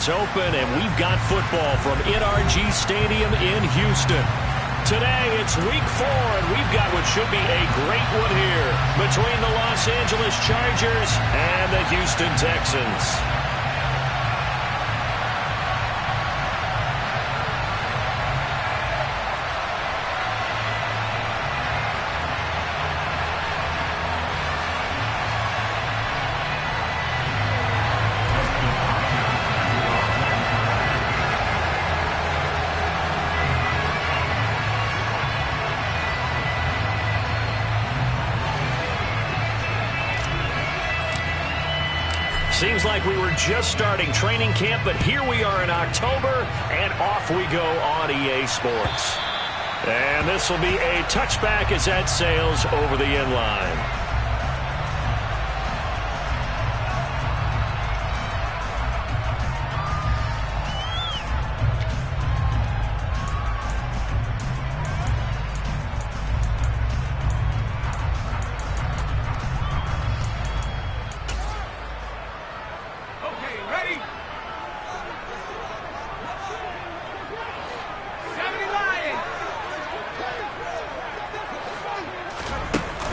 It's open, and we've got football from NRG Stadium in Houston. Today, it's week 4, and we've got what should be a great one here between the Los Angeles Chargers and the Houston Texans. Seems like we were just starting training camp, but here we are in October, and off we go on EA Sports. And this will be a touchback as that sails over the end line.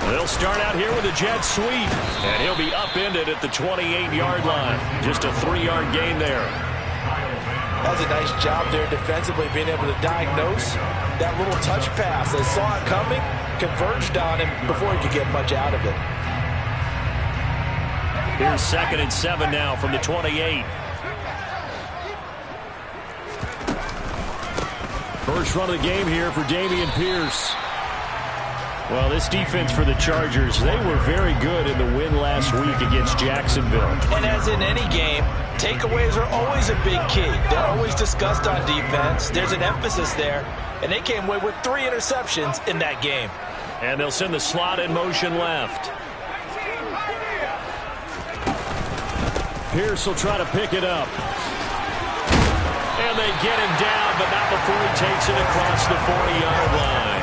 They'll start out here with a jet sweep, and he'll be upended at the 28-yard line. Just a 3-yard gain there. That was a nice job there defensively, being able to diagnose that little touch pass. They saw it coming, converged on him before he could get much out of it. Here's 2nd and 7 now from the 28. First run of the game here for Dameon Pierce. Well, this defense for the Chargers, they were very good in the win last week against Jacksonville. And as in any game, takeaways are always a big key. They're always discussed on defense. There's an emphasis there, and they came away with 3 interceptions in that game. And they'll send the slot in motion left. Pierce will try to pick it up. And they get him down, but not before he takes it across the 40-yard line.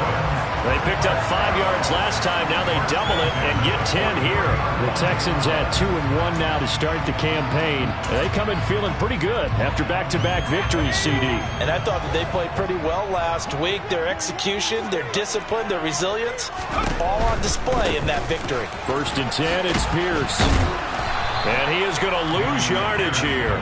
They picked up 5 yards last time. Now they double it and get 10 here. The Texans at 2-1 now to start the campaign. They come in feeling pretty good after back-to-back victories, CD. And I thought that they played pretty well last week. Their execution, their discipline, their resilience, all on display in that victory. 1st and 10, it's Pierce. And he is going to lose yardage here.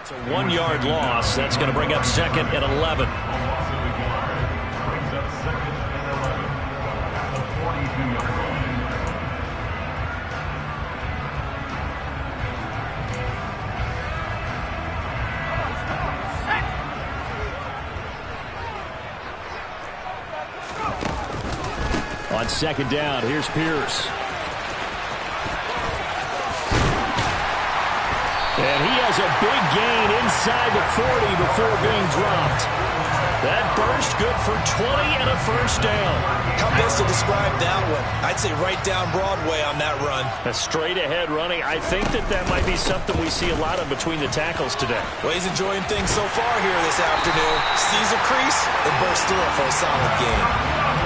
It's a 1-yard loss. That's going to bring up 2nd and 11. On 2nd down, here's Pierce. And he has a big gain inside the 40 before being dropped. That burst good for 20 and a first down. How best to describe that one? I'd say right down Broadway on that run. A straight ahead running. I think that might be something we see a lot of between the tackles today. Well, he's enjoying things so far here this afternoon. Sees a crease and bursts through it for a solid gain.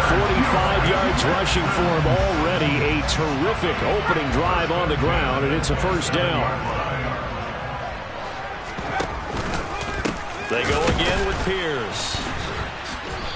45 yards rushing for him already. A terrific opening drive on the ground, and it's a first down. They go again with Pierce.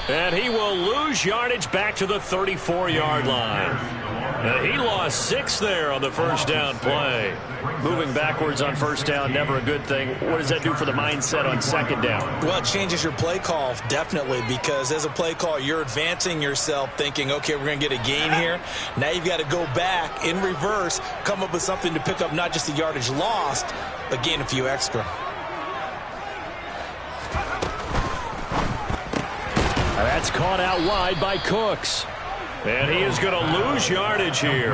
And he will lose yardage back to the 34-yard line. He lost 6 there on the first down play. Moving backwards on first down, never a good thing. What does that do for the mindset on 2nd down? Well, it changes your play call, definitely, because as a play call, you're advancing yourself thinking, okay, we're going to get a gain here. Now you've got to go back in reverse, come up with something to pick up not just the yardage lost, but gain a few extra. That's caught out wide by Cooks. And he is going to lose yardage here.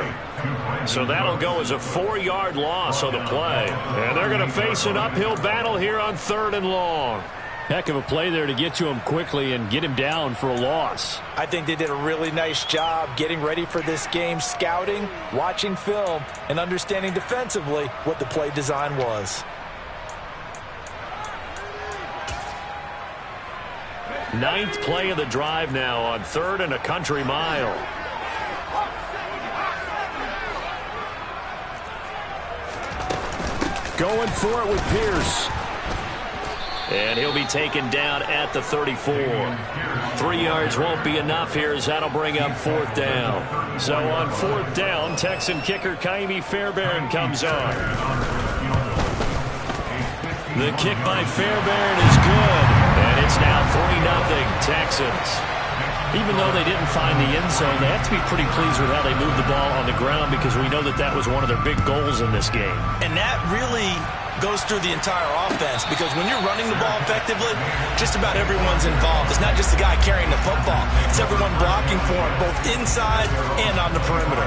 So that'll go as a 4-yard loss on the play. And they're going to face an uphill battle here on 3rd and long. Heck of a play there to get to him quickly and get him down for a loss. I think they did a really nice job getting ready for this game, scouting, watching film, and understanding defensively what the play design was. 9th play of the drive now on 3rd and a country mile. Going for it with Pierce. And he'll be taken down at the 34. 3 yards won't be enough here as that'll bring up 4th down. So on 4th down, Texan kicker Kaimi Fairbairn comes on. The kick by Fairbairn is good. And it's now 3-0 Texans. Even though they didn't find the end zone, they have to be pretty pleased with how they moved the ball on the ground because we know that was one of their big goals in this game. And that really goes through the entire offense because when you're running the ball effectively, just about everyone's involved. It's not just the guy carrying the football. It's everyone blocking for him, both inside and on the perimeter.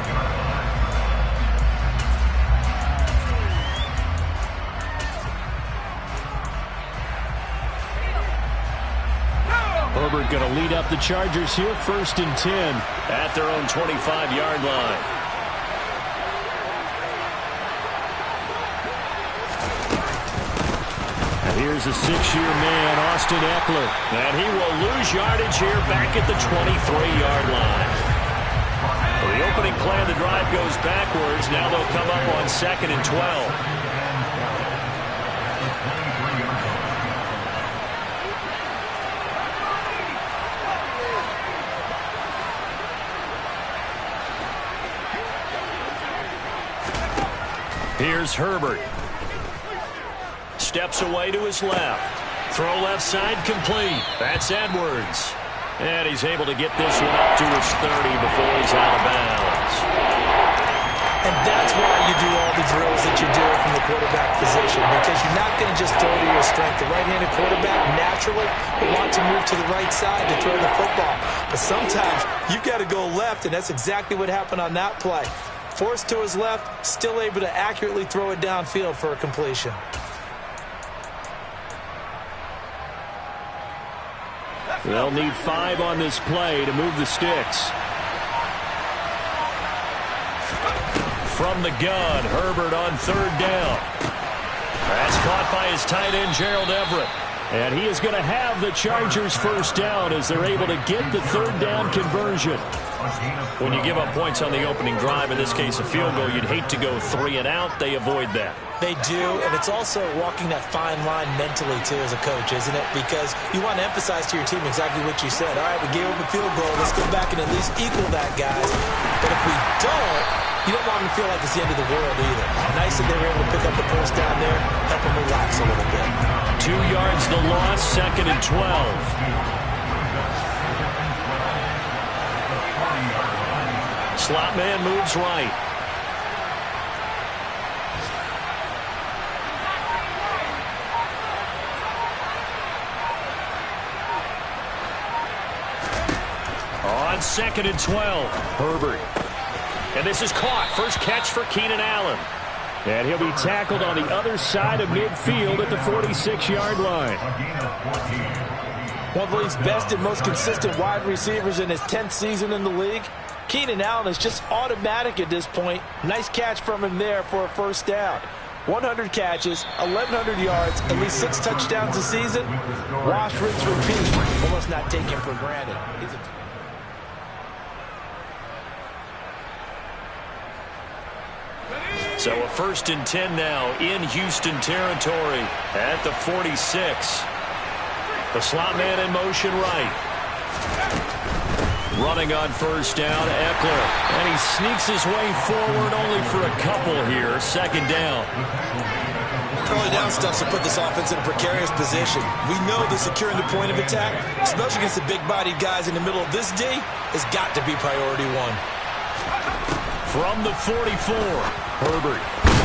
Herbert going to lead up the Chargers here, 1st and 10 at their own 25-yard line. And here's a 6-year man, Austin Eckler. And he will lose yardage here back at the 23-yard line. Well, the opening play of the drive goes backwards. Now they'll come up on 2nd and 12. Here's Herbert. Steps away to his left. Throw left side complete. That's Edwards. And he's able to get this one up to his 30 before he's out of bounds. And that's why you do all the drills that you do from the quarterback position, because you're not going to just throw to your strength. The right-handed quarterback naturally will want to move to the right side to throw the football. But sometimes you've got to go left, and that's exactly what happened on that play. Forced to his left, still able to accurately throw it downfield for a completion. They'll need 5 on this play to move the sticks. From the gun, Herbert on 3rd down. That's caught by his tight end, Gerald Everett. And he is going to have the Chargers' first down as they're able to get the 3rd down conversion. When you give up points on the opening drive, in this case a field goal, you'd hate to go 3 and out. They avoid that. They do, and it's also walking that fine line mentally, too, as a coach, isn't it? Because you want to emphasize to your team exactly what you said. All right, we gave up a field goal. Let's go back and at least equal that, guys. But if we don't, you don't want them to feel like it's the end of the world either. Nice that they were able to pick up the first down there, help them relax a little bit. 2 yards the loss, 2nd and 12. Slot man moves right. On 2nd and 12, Herbert. And this is caught. First catch for Keenan Allen. And he'll be tackled on the other side of midfield at the 46-yard line. One of the league's best and most consistent wide receivers in his 10th season in the league. Keenan Allen is just automatic at this point. Nice catch from him there for a first down. 100 catches, 1,100 yards, at least 6 touchdowns a season. Wash, rinse, repeat. Almost not taken for granted. So a 1st and 10 now in Houston territory at the 46. The slot man in motion right. Running on first down, Eckler. And he sneaks his way forward only for a couple here. 2nd down. Early down stuff to put this offense in a precarious position. We know that securing the point of attack, especially against the big-bodied guys in the middle of this D, has got to be priority 1. From the 44, Herbert.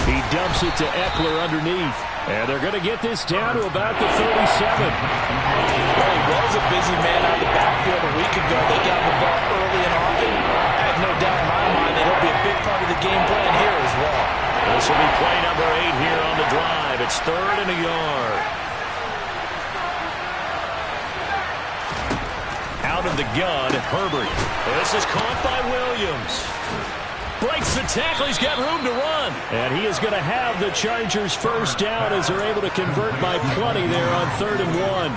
He dumps it to Eckler underneath. And they're going to get this down to about the 37. Well, he was a busy man out of the backfield a week ago. They got the ball early and often. I have no doubt in my mind that he'll be a big part of the game plan here as well. This will be play number 8 here on the drive. It's 3rd and a yard. Out of the gun, Herbert. This is caught by Williams. Breaks the tackle. He's got room to run. And he is going to have the Chargers first down as they're able to convert by plenty there on 3rd and 1.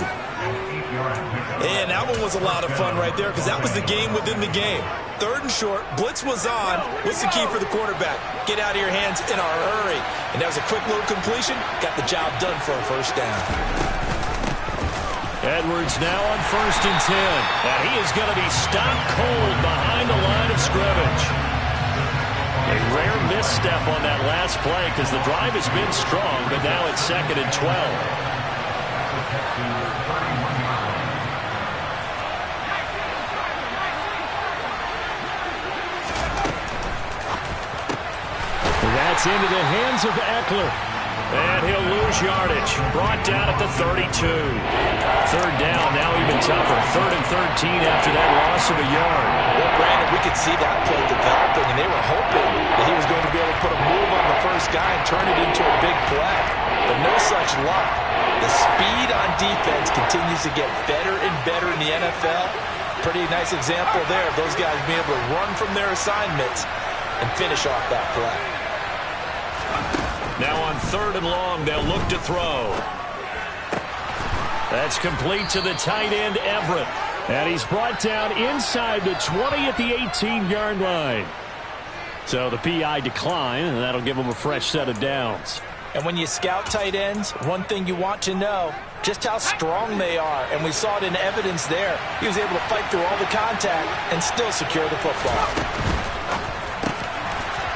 And that one was a lot of fun right there because that was the game within the game. 3rd and short. Blitz was on. What's the key for the quarterback? Get out of your hands in a hurry. And that was a quick little completion. Got the job done for a first down. Edwards now on 1st and 10. And he is going to be stopped cold behind the line of scrimmage. A rare misstep on that last play because the drive has been strong, but now it's 2nd and 12. That's into the hands of Eckler. And he'll lose yardage. Brought down at the 32. 3rd down, now even tougher. 3rd and 13 after that loss of a yard. Well, Brandon, we could see that play developing, and they were hoping that he was going to be able to put a move on the first guy and turn it into a big play. But no such luck. The speed on defense continues to get better and better in the NFL. Pretty nice example there of those guys being able to run from their assignments and finish off that play. Now on 3rd and long, they'll look to throw. That's complete to the tight end, Everett. And he's brought down inside the 20 at the 18-yard line. So the PI decline, and that'll give him a fresh set of downs. And when you scout tight ends, one thing you want to know, just how strong they are. And we saw it in evidence there. He was able to fight through all the contact and still secure the football.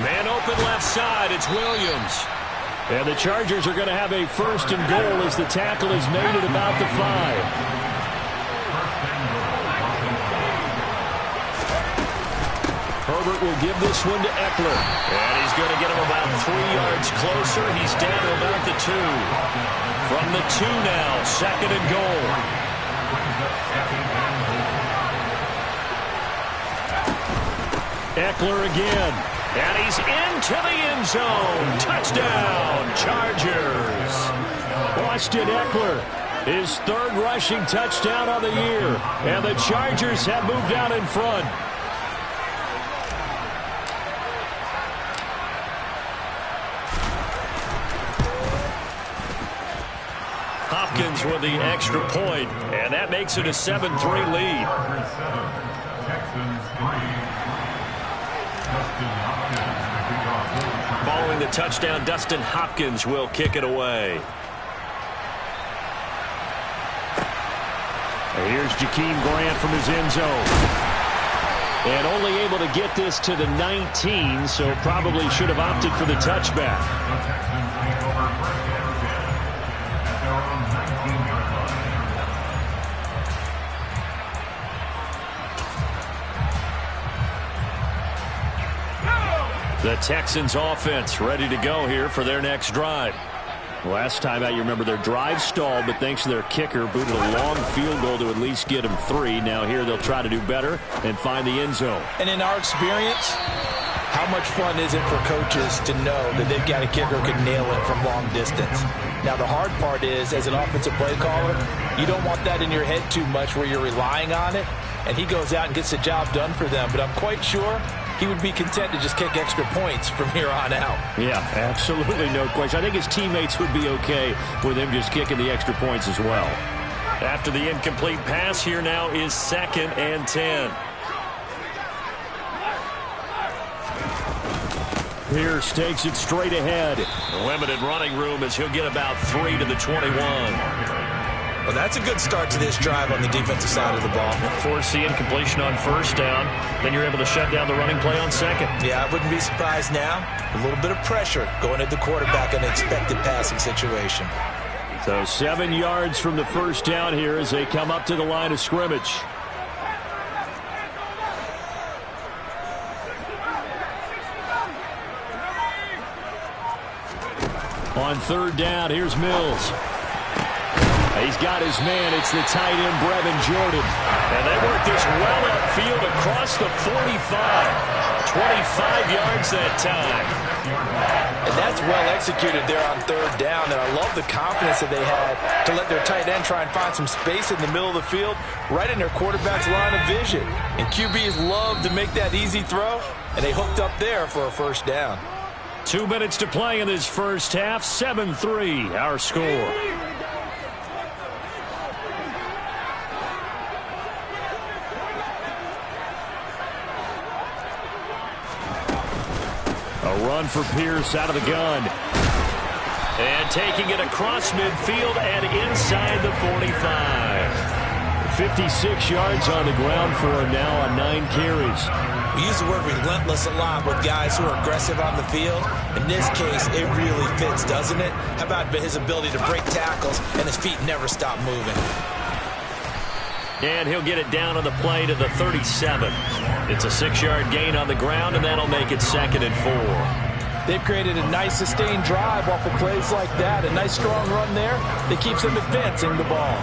Man open left side, it's Williams. And the Chargers are going to have a 1st and goal as the tackle is made at about the 5. Herbert will give this one to Eckler. And he's going to get him about 3 yards closer. He's down to about the 2. From the 2 now, 2nd and goal. Eckler again. And he's into the end zone. Touchdown, Chargers. Austin Eckler, his 3rd rushing touchdown on the year. And the Chargers have moved out in front. Hopkins with the extra point, and that makes it a 7-3 lead. Following the touchdown, Dustin Hopkins will kick it away. Here's Jakeem Grant from his end zone. And only able to get this to the 19, so probably should have opted for the touchback. The Texans offense ready to go here for their next drive. Last time out, you remember their drive stalled, but thanks to their kicker, booted a long field goal to at least get them 3. Now here they'll try to do better and find the end zone. And in our experience, how much fun is it for coaches to know that they've got a kicker who can nail it from long distance? Now the hard part is, as an offensive play caller, you don't want that in your head too much where you're relying on it, and he goes out and gets the job done for them. But I'm quite sure he would be content to just kick extra points from here on out. Yeah, absolutely no question. I think his teammates would be okay with him just kicking the extra points as well. After the incomplete pass, here now is 2nd and 10. Pierce takes it straight ahead. The limited running room as he'll get about 3 to the 21. Well, that's a good start to this drive on the defensive side of the ball. Force the incompletion on 1st down. Then you're able to shut down the running play on 2nd. Yeah, I wouldn't be surprised now. A little bit of pressure going at the quarterback in an expected passing situation. So 7 yards from the 1st down here as they come up to the line of scrimmage. On 3rd down, here's Mills. He's got his man. It's the tight end, Brevin Jordan. And they work this well upfield across the 45. 25 yards that time. And that's well executed there on 3rd down. And I love the confidence that they had to let their tight end try and find some space in the middle of the field, right in their quarterback's line of vision. And QBs love to make that easy throw, and they hooked up there for a 1st down. 2 minutes to play in this first half. 7-3, our score. A run for Pierce out of the gun. And taking it across midfield and inside the 45. 56 yards on the ground for him now on 9 carries. We use the word relentless a lot with guys who are aggressive on the field. In this case, it really fits, doesn't it? How about his ability to break tackles and his feet never stop moving? And he'll get it down on the play to the 37. It's a 6-yard gain on the ground, and that'll make it 2nd and 4. They've created a nice sustained drive off of plays like that. A nice strong run there that keeps them advancing the ball.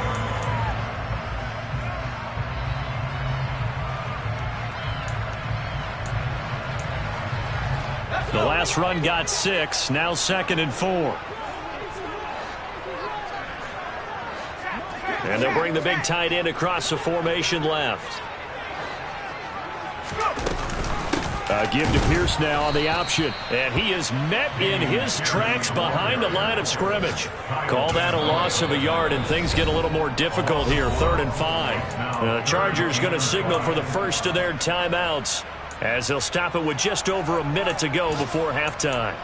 The last run got 6. Now 2nd and 4. And they'll bring the big tight end across the formation left. Give to Pierce now on the option. And he is met in his tracks behind the line of scrimmage. Call that a loss of a yard, and things get a little more difficult here. 3rd and 5. The Chargers going to signal for the first of their timeouts, as they'll stop it with just over a minute to go before halftime.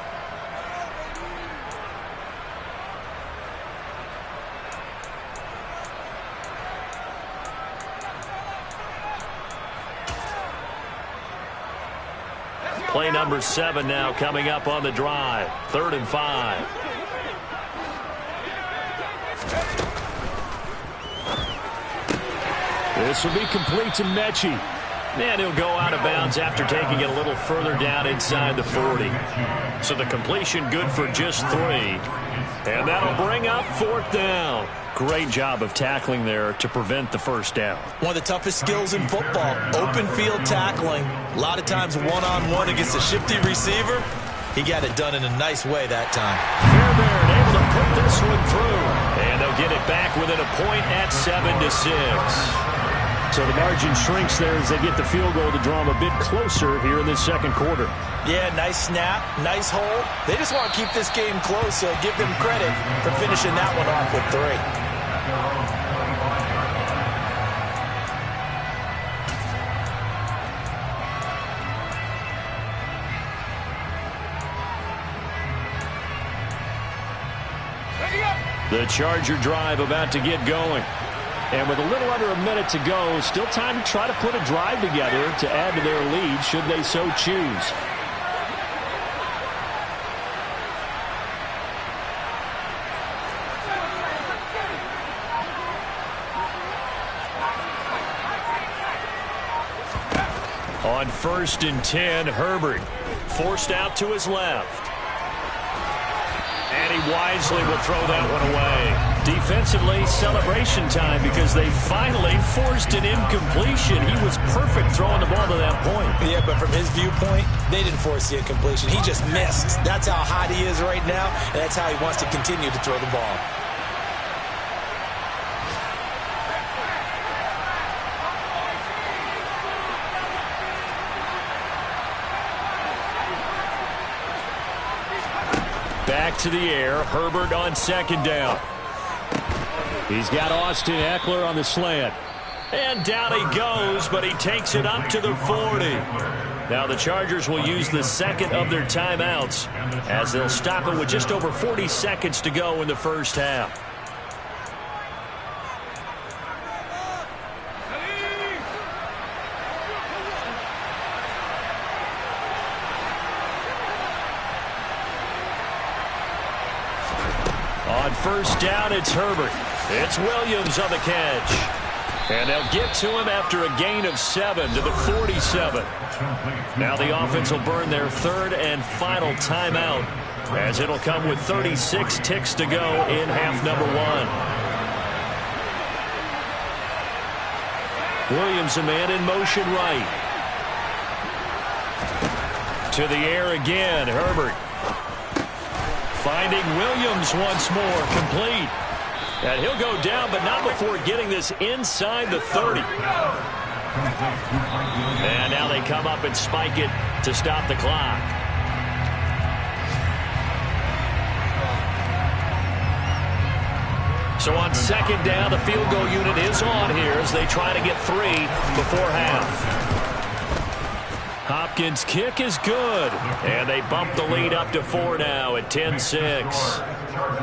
Play number 7 now coming up on the drive. 3rd and 5. This will be complete to Mechie. And he'll go out of bounds after taking it a little further down inside the 40. So the completion good for just 3. And that'll bring up 4th down. Great job of tackling there to prevent the 1st down. One of the toughest skills in football, open field tackling. A lot of times one-on-one against a shifty receiver. He got it done in a nice way that time. Fairbairn able to put this one through. And they'll get it back within a point at 7-6. So the margin shrinks there as they get the field goal to draw them a bit closer here in this 2nd quarter. Yeah, nice snap, nice hold. They just want to keep this game close, so give them credit for finishing that one off with 3. The Charger drive about to get going. And with a little under a minute to go, still time to try to put a drive together to add to their lead should they so choose. On 1st and 10, Herbert forced out to his left. And he wisely will throw that one away. Defensively, celebration time because they finally forced an incompletion. He was perfect throwing the ball to that point. Yeah, but from his viewpoint, they didn't force the incompletion. He just missed. That's how hot he is right now, and that's how he wants to continue to throw the ball. Back to the air. Herbert on 2nd down. He's got Austin Eckler on the slant. And down he goes, but he takes it up to the 40. Now the Chargers will use the 2nd of their timeouts as they'll stop it with just over 40 seconds to go in the first half. On 1st down, it's Herbert. It's Williams on the catch. And they'll get to him after a gain of 7 to the 47. Now the offense will burn their 3rd and final timeout as it'll come with 36 ticks to go in half number 1. Williams, a man in motion right. To the air again, Herbert. Finding Williams once more, complete. And he'll go down, but not before getting this inside the 30. And now they come up and spike it to stop the clock. So on 2nd down, the field goal unit is on here as they try to get 3 before half. Hopkins' kick is good, and they bump the lead up to 4 now at 10-6.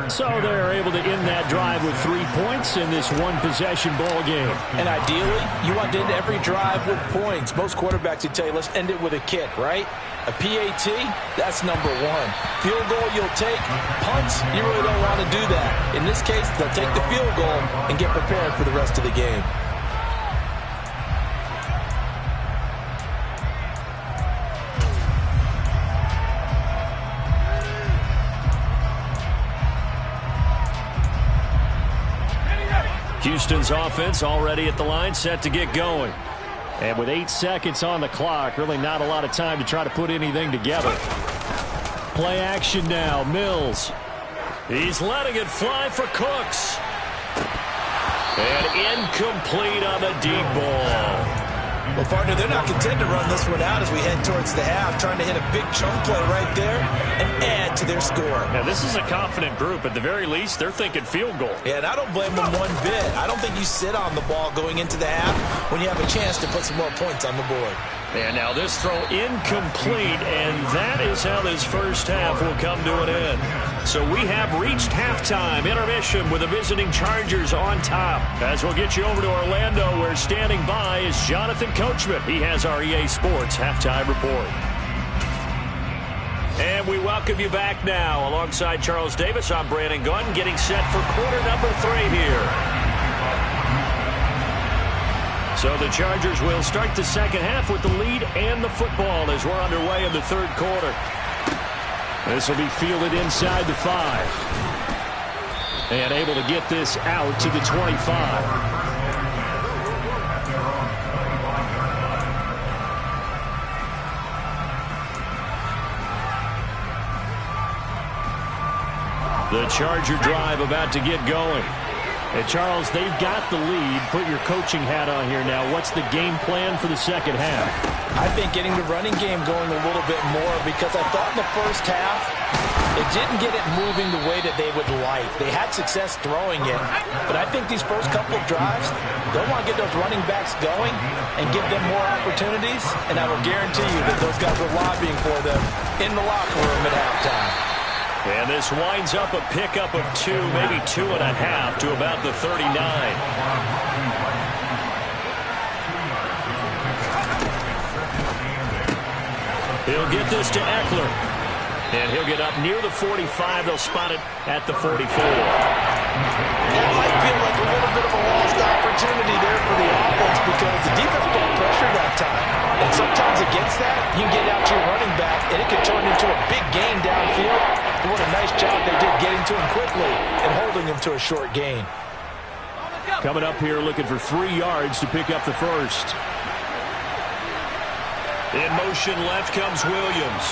So they're able to end that drive with 3 points in this one-possession ball game. And ideally, you want to end every drive with points. Most quarterbacks would tell you, let's end it with a kick, right? A PAT, that's number 1. Field goal you'll take. Punts, you really don't want to do that. In this case, they'll take the field goal and get prepared for the rest of the game. Houston's offense already at the line, set to get going. And with 8 seconds on the clock, really not a lot of time to try to put anything together. Play action now, Mills. He's letting it fly for Cooks. And incomplete on the deep ball. Well, partner, they're not content to run this one out as we head towards the half, trying to hit a big chunk play right there and add to their score. Now, this is a confident group. At the very least, they're thinking field goal. Yeah, and I don't blame them one bit. I don't think you sit on the ball going into the half when you have a chance to put some more points on the board. And now this throw incomplete, and that is how this first half will come to an end. So we have reached halftime intermission with the visiting Chargers on top. As we'll get you over to Orlando, where standing by is Jonathan Coachman. He has our EA Sports halftime report. And we welcome you back now. Alongside Charles Davis, I'm Brandon Gunn, getting set for quarter number 3 here. So the Chargers will start the second half with the lead and the football as we're underway in the 3rd quarter. This will be fielded inside the 5. And able to get this out to the 25. The Charger drive about to get going. And Charles, they've got the lead. Put your coaching hat on here now. What's the game plan for the second half? I think getting the running game going a little bit more, because I thought in the first half it didn't get it moving the way that they would like. They had success throwing it, but I think these first couple of drives, they'll want to get those running backs going and give them more opportunities, and I will guarantee you that those guys were lobbying for them in the locker room at halftime. And this winds up a pickup of 2, maybe 2.5 to about the 39. He'll get this to Eckler. And he'll get up near the 45. They'll spot it at the 44. That might feel like a little bit of a lost opportunity there for the offense because the defense brought pressure that time. And sometimes against that, you can get out to your running back, and it can turn into a big gain downfield. But what a nice job they did getting to him quickly and holding him to a short gain. Coming up here looking for 3 yards to pick up the first. In motion left comes Williams.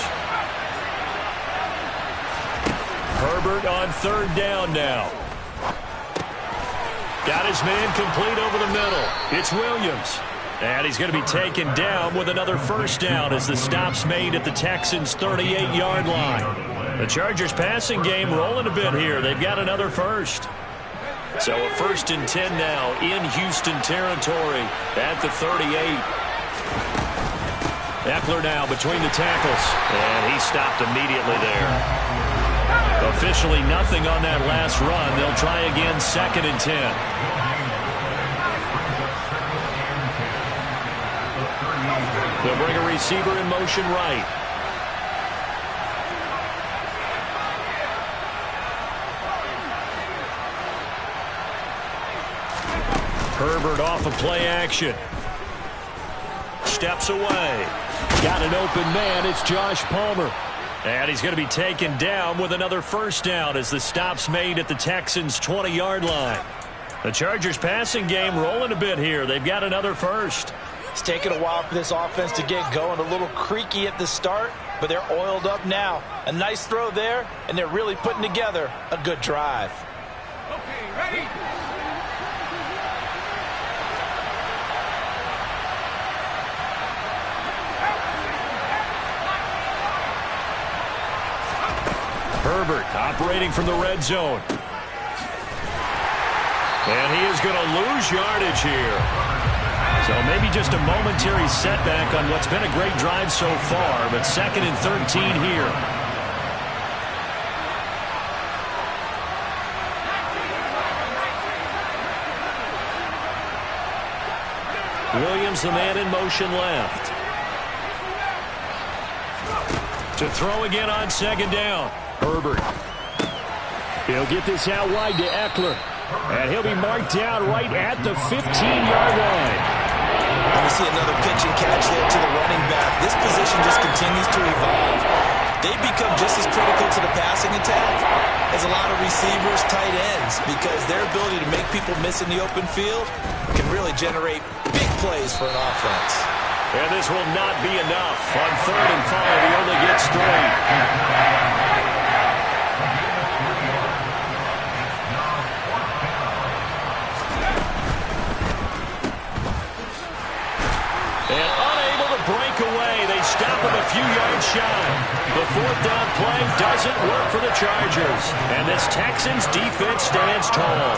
Herbert on 3rd down now. Got his man complete over the middle. It's Williams. And he's going to be taken down with another first down as the stop's made at the Texans' 38-yard line. The Chargers passing game rolling a bit here. They've got another first. So a 1st and 10 now in Houston territory at the 38. Eckler now between the tackles. And he stopped immediately there. Officially nothing on that last run. They'll try again 2nd and 10. They'll bring a receiver in motion right. Herbert off of play action. Steps away. Got an open man. It's Josh Palmer. And he's going to be taken down with another first down as the stop's made at the Texans' 20-yard line. The Chargers passing game rolling a bit here. They've got another first. It's taken a while for this offense to get going. A little creaky at the start, but they're oiled up now. A nice throw there, and they're really putting together a good drive. Okay, ready? Herbert operating from the red zone. And he is going to lose yardage here. So maybe just a momentary setback on what's been a great drive so far, but 2nd and 13 here. Williams, the man in motion left. To throw again on 2nd down. Herbert. He'll get this out wide to Eckler. And he'll be marked down right at the 15-yard line. And we see another pitch and catch there to the running back. This position just continues to evolve. They become just as critical to the passing attack as a lot of receivers, tight ends, because their ability to make people miss in the open field can really generate big plays for an offense. And this will not be enough. On 3rd and 5, he only gets 3. And unable to break away, they stop him a few yards shy. The 4th down play doesn't work for the Chargers. And this Texans defense stands tall.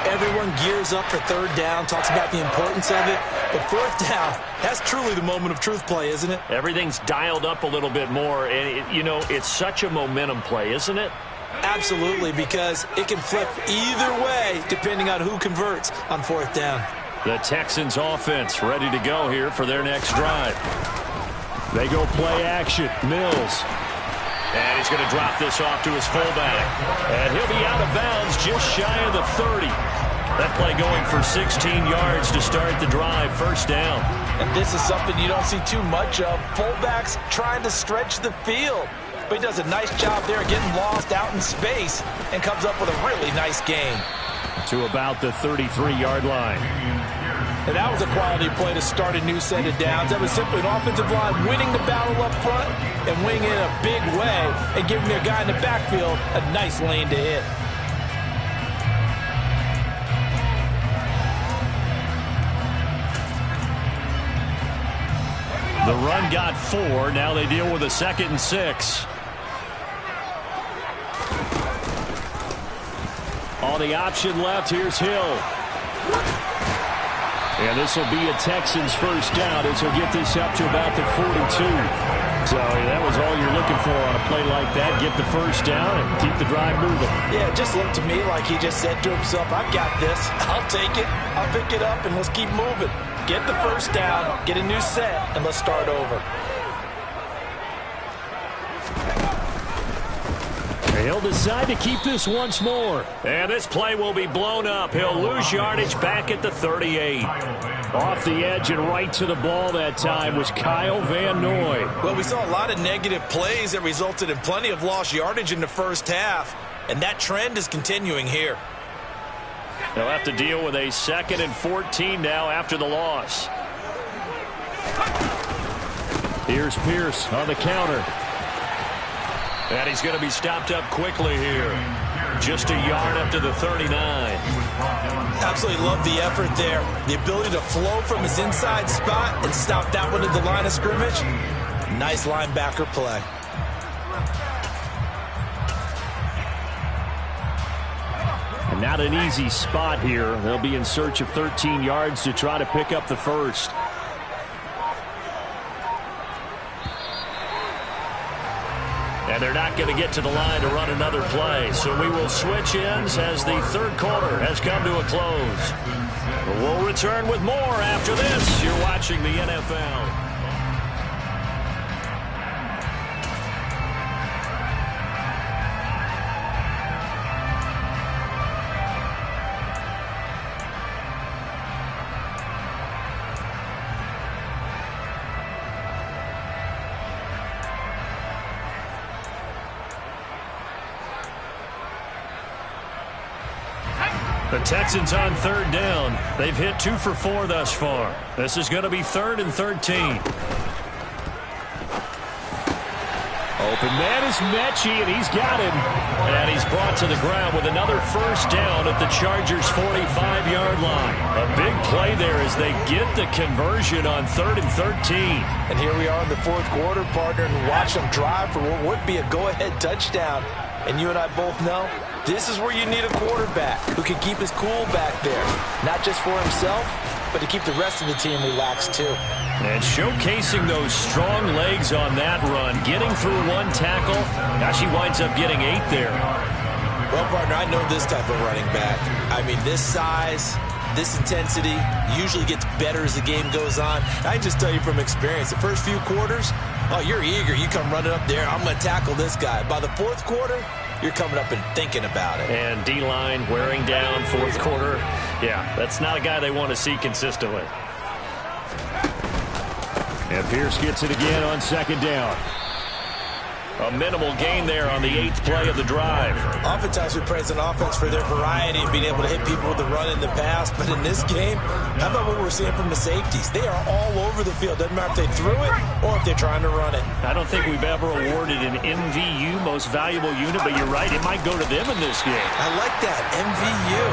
Everyone gears up for 3rd down, talks about the importance of it. But 4th down, that's truly the moment of truth play, isn't it? Everything's dialed up a little bit more. And, you know, it's such a momentum play, isn't it? Absolutely, because it can flip either way depending on who converts on 4th down. The Texans offense ready to go here for their next drive. They go play action. Mills. And he's going to drop this off to his fullback. And he'll be out of bounds just shy of the 30. That play going for 16 yards to start the drive. 1st down. And this is something you don't see too much of. Fullbacks trying to stretch the field. But he does a nice job there getting lost out in space and comes up with a really nice gain. To about the 33-yard line. And that was a quality play to start a new set of downs. That was simply an offensive line winning the battle up front and winning it in a big way and giving their guy in the backfield a nice lane to hit. The run got 4. Now they deal with a 2nd and 6. On the option left, here's Hill. And this will be a Texans first down as he'll get this up to about the 42. So that was all you're looking for on a play like that. Get the first down and keep the drive moving. Yeah, it just looked to me like he just said to himself, I've got this. I'll take it. I'll pick it up, and let's keep moving. Get the first down, get a new set, and let's start over. He'll decide to keep this once more. And this play will be blown up. He'll lose yardage back at the 38. Off the edge and right to the ball that time was Kyle Van Noy. Well, we saw a lot of negative plays that resulted in plenty of lost yardage in the first half, and that trend is continuing here. They'll have to deal with a 2nd and 14 now after the loss. Here's Pierce on the counter. And he's going to be stopped up quickly here. Just a yard up to the 39. Absolutely love the effort there. The ability to flow from his inside spot and stop that one at the line of scrimmage. Nice linebacker play. And not an easy spot here. They'll be in search of 13 yards to try to pick up the first. And they're not going to get to the line to run another play. So we will switch ends as the third quarter has come to a close. We'll return with more after this. You're watching the NFL. The Texans on third down. They've hit 2 for 4 thus far. This is going to be 3rd and 13. Open man is Mechie, and he's got him. And he's brought to the ground with another first down at the Chargers' 45-yard line. A big play there as they get the conversion on 3rd and 13. And here we are in the fourth quarter, partner, and watch them drive for what would be a go-ahead touchdown. And you and I both know this is where you need a quarterback who can keep his cool back there. Not just for himself, but to keep the rest of the team relaxed too. And showcasing those strong legs on that run. Getting through 1 tackle. Now she winds up getting 8 there. Well, partner, I know this type of running back. I mean, this size, this intensity usually gets better as the game goes on. I can just tell you from experience, the first few quarters, oh, you're eager. You come running up there, I'm going to tackle this guy. By the fourth quarter, you're coming up and thinking about it. And D-line wearing down fourth quarter. Yeah, that's not a guy they want to see consistently. And Pierce gets it again on 2nd down. A minimal gain there on the 8th play of the drive. Oftentimes we praise an offense for their variety and being able to hit people with the run in the pass. But in this game, how about what we're seeing from the safeties? They are all over the field. Doesn't matter if they threw it or if they're trying to run it. I don't think we've ever awarded an MVU, most valuable unit, but you're right, it might go to them in this game. I like that, MVU.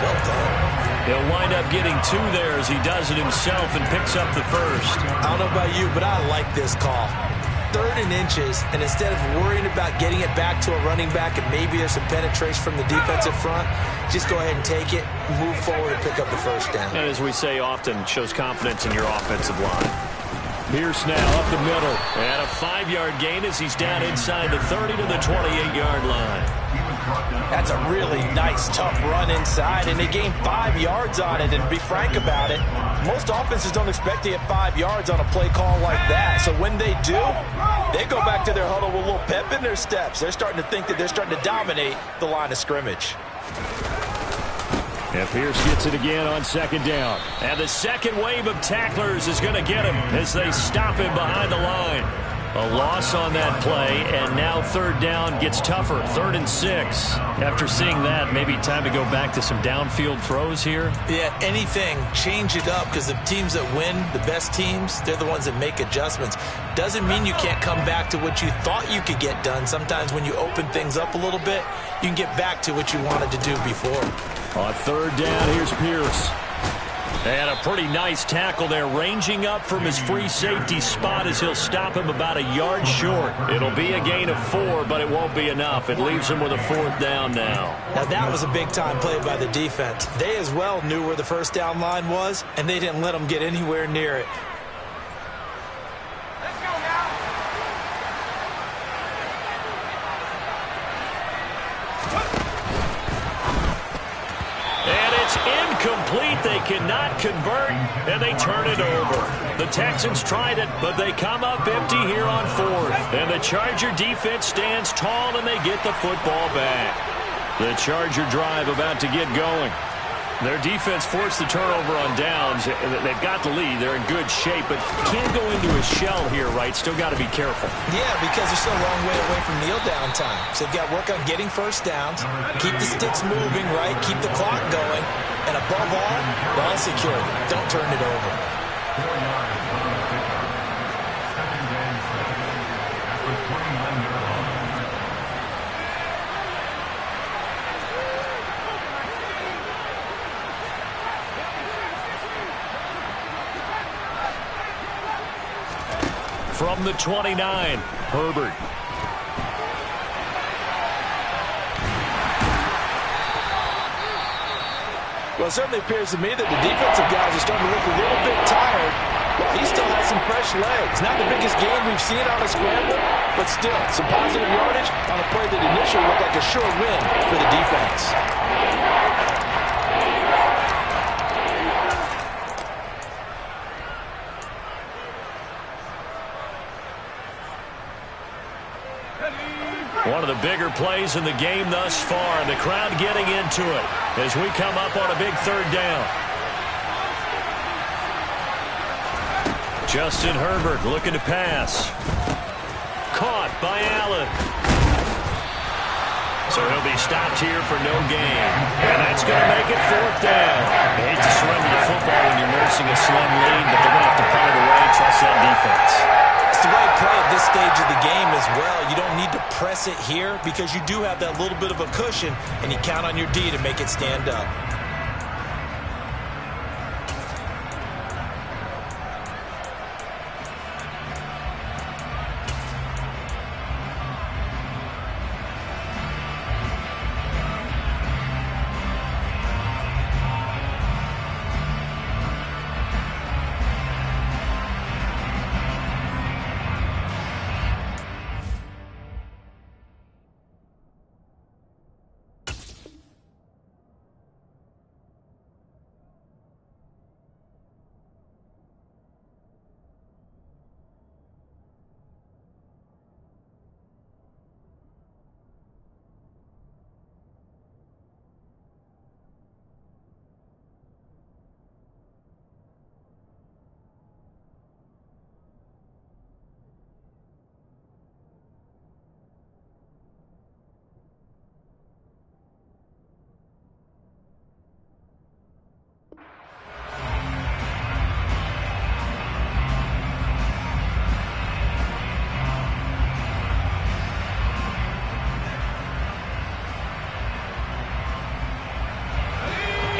Well done. He'll wind up getting 2 there as he does it himself and picks up the first. I don't know about you, but I like this call. 3rd and inches, and instead of worrying about getting it back to a running back and maybe there's some penetration from the defensive front, just go ahead and take it, move forward, and pick up the first down. And as we say often, shows confidence in your offensive line. Pierce now up the middle, and a 5-yard gain as he's down inside the 30 to the 28-yard line. That's a really nice, tough run inside, and they gained 5 yards on it. And to be frank about it, most offenses don't expect to get 5 yards on a play call like that. So when they do, they go back to their huddle with a little pep in their steps. They're starting to think that they're starting to dominate the line of scrimmage. And Pierce gets it again on 2nd down. And the second wave of tacklers is going to get him as they stop him behind the line. A loss on that play, and now 3rd down gets tougher, 3rd and 6. After seeing that, maybe time to go back to some downfield throws here? Yeah, anything. Change it up, because the teams that win, the best teams, they're the ones that make adjustments. Doesn't mean you can't come back to what you thought you could get done. Sometimes when you open things up a little bit, you can get back to what you wanted to do before. On 3rd down, here's Pierce. And a pretty nice tackle there, ranging up from his free safety spot as he'll stop him about a yard short. It'll be a gain of 4, but it won't be enough. It leaves him with a 4th down now. Now that was a big-time play by the defense. They as well knew where the first down line was, and they didn't let them get anywhere near it. Let's go now. cannot convert, and they turn it over. The Texans tried it, but they come up empty here on fourth. And the Charger defense stands tall, and they get the football back. The Charger drive about to get going. Their defense forced the turnover on downs. They've got the lead. They're in good shape, but can't go into a shell here, right? Still got to be careful. Yeah, because they're still a long way away from kneel down time. So they've got to work on getting first downs, keep the sticks moving, right? Keep the clock going. And above all, ball security. Don't turn it over. From the 29, Herbert. Well, it certainly appears to me that the defensive guys are starting to look a little bit tired. Well, he still has some fresh legs. Not the biggest game we've seen on a scrambler, but still some positive yardage on a play that initially looked like a sure win for the defense. One of the bigger plays in the game thus far, and the crowd getting into it as we come up on a big third down. Justin Herbert looking to pass. Caught by Allen. So he'll be stopped here for no gain. And that's going to make it fourth down. I hate to surrender the football when you're nursing a slim lead, but they're going to have to punt it away and trust that defense. It's the right play at this stage of the game as well. You don't need to press it here because you do have that little bit of a cushion, and you count on your D to make it stand up.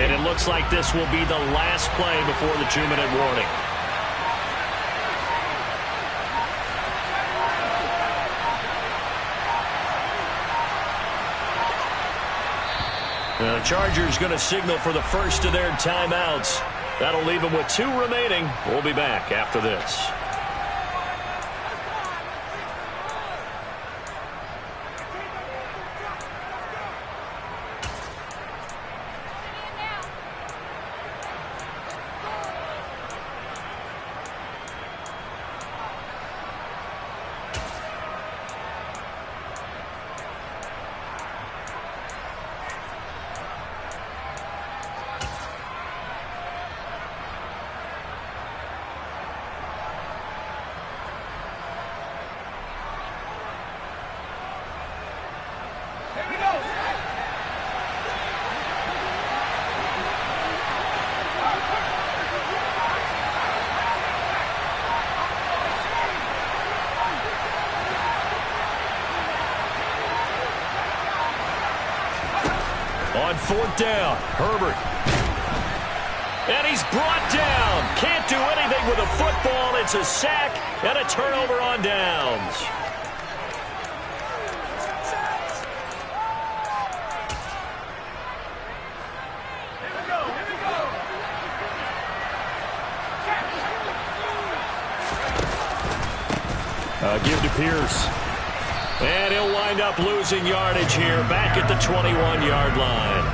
And it looks like this will be the last play before the 2-minute warning. The Chargers going to signal for the first of their timeouts. That'll leave them with 2 remaining. We'll be back after this. On fourth down, Herbert. And he's brought down. Can't do anything with a football. It's a sack and a turnover on downs. Give to Pierce. And he'll wind up losing yardage here back at the 21-yard line.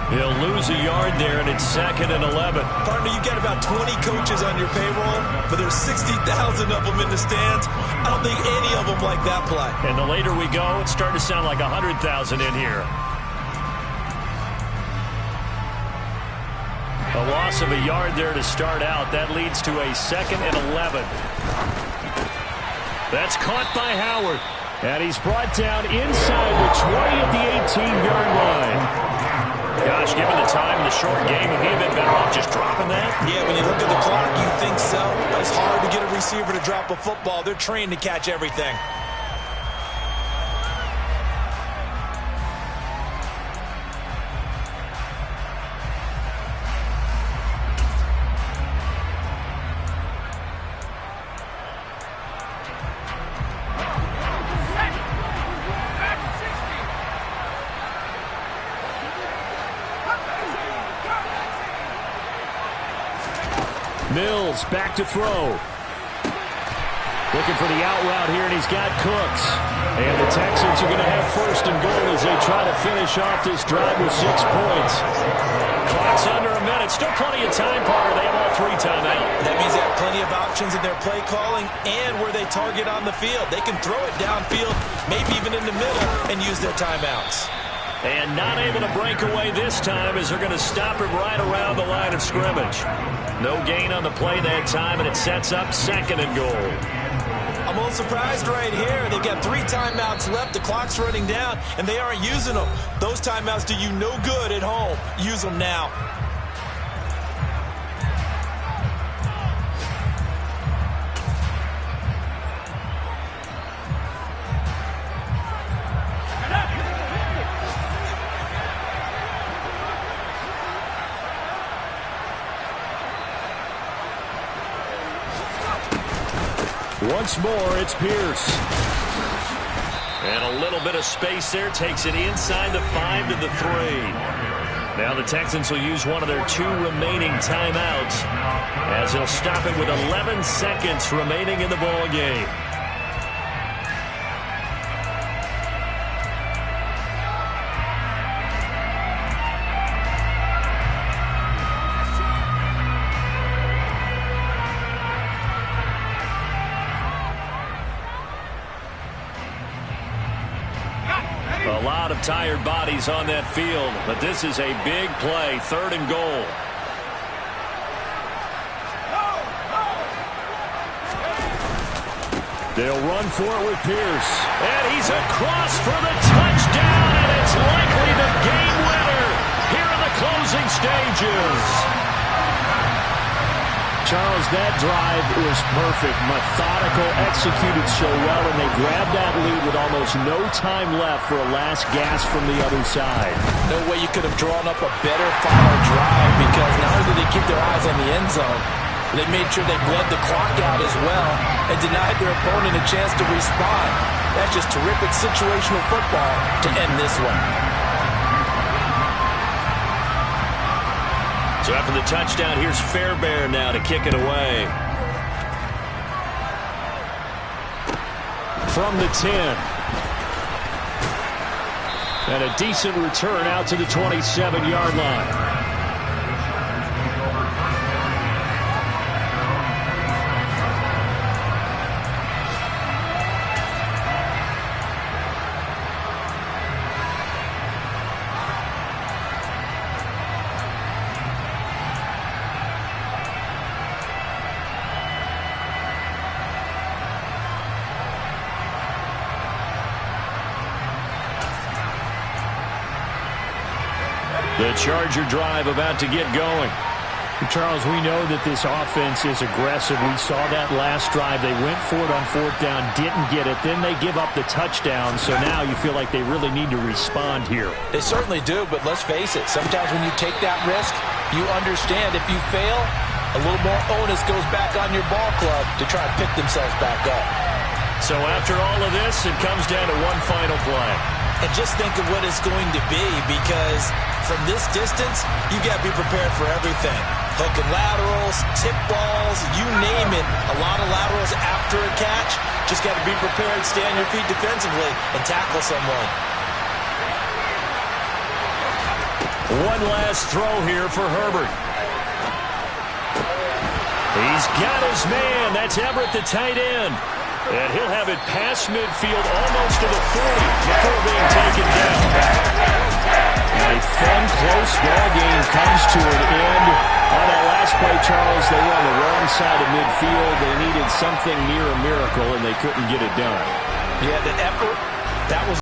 He'll lose a yard there, and it's 2nd and 11. Partner, you've got about 20 coaches on your payroll, but there's 60,000 of them in the stands. I don't think any of them like that play. And the later we go, it's starting to sound like 100,000 in here. A loss of a yard there to start out. That leads to a 2nd and 11. That's caught by Howard. And he's brought down inside the 20 at the 18-yard line. Gosh, given the time in the short game, would he have been better off just dropping that? Yeah, when you look at the clock, you think so. But it's hard to get a receiver to drop a football. They're trained to catch everything. Mills back to throw. Looking for the out route here, and he's got Cooks. And the Texans are going to have 1st and goal as they try to finish off this drive with 6 points. Clock's under a minute. Still plenty of time, Parker. They have all 3 timeouts. That means they have plenty of options in their play calling and where they target on the field. They can throw it downfield, maybe even in the middle, and use their timeouts. And not able to break away this time as they're going to stop him right around the line of scrimmage. No gain on the play that time, and it sets up 2nd and goal. I'm a little surprised right here. They've got 3 timeouts left. The clock's running down, and they aren't using them. Those timeouts do you no good at home. Use them now. Once more, it's Pierce. And a little bit of space there. Takes it inside the 5 to the 3. Now the Texans will use one of their 2 remaining timeouts as they'll stop it with 11 seconds remaining in the ball game. A lot of tired bodies on that field, but this is a big play, 3rd and goal. They'll run for it with Pierce. And he's across for the touchdown, and it's likely the game winner here in the closing stages. Charles, that drive was perfect. Methodical, executed so well, and they grabbed that lead with almost no time left for a last gasp from the other side. No way you could have drawn up a better final drive, because not only did they keep their eyes on the end zone, they made sure they bled the clock out as well and denied their opponent a chance to respond. That's just terrific situational football to end this one. So after the touchdown, here's Fairbairn now to kick it away. From the 10. And a decent return out to the 27-yard line. The Charger drive about to get going. Charles, we know that this offense is aggressive. We saw that last drive. They went for it on 4th down, didn't get it. Then they give up the touchdown. So now you feel like they really need to respond here. They certainly do, but let's face it. Sometimes when you take that risk, you understand if you fail, a little more onus goes back on your ball club to try to pick themselves back up. So after all of this, it comes down to one final play. And just think of what it's going to be, because from this distance, you got to be prepared for everything. Hook and laterals, tip balls, you name it. A lot of laterals after a catch. Just got to be prepared, stay on your feet defensively, and tackle someone. One last throw here for Herbert. He's got his man. That's Everett, the tight end. And he'll have it past midfield, almost to the 40, before being taken down. A fun, close ball game comes to an end. On that last play, Charles, they were on the wrong side of midfield. They needed something near a miracle, and they couldn't get it done. Yeah, the effort, that was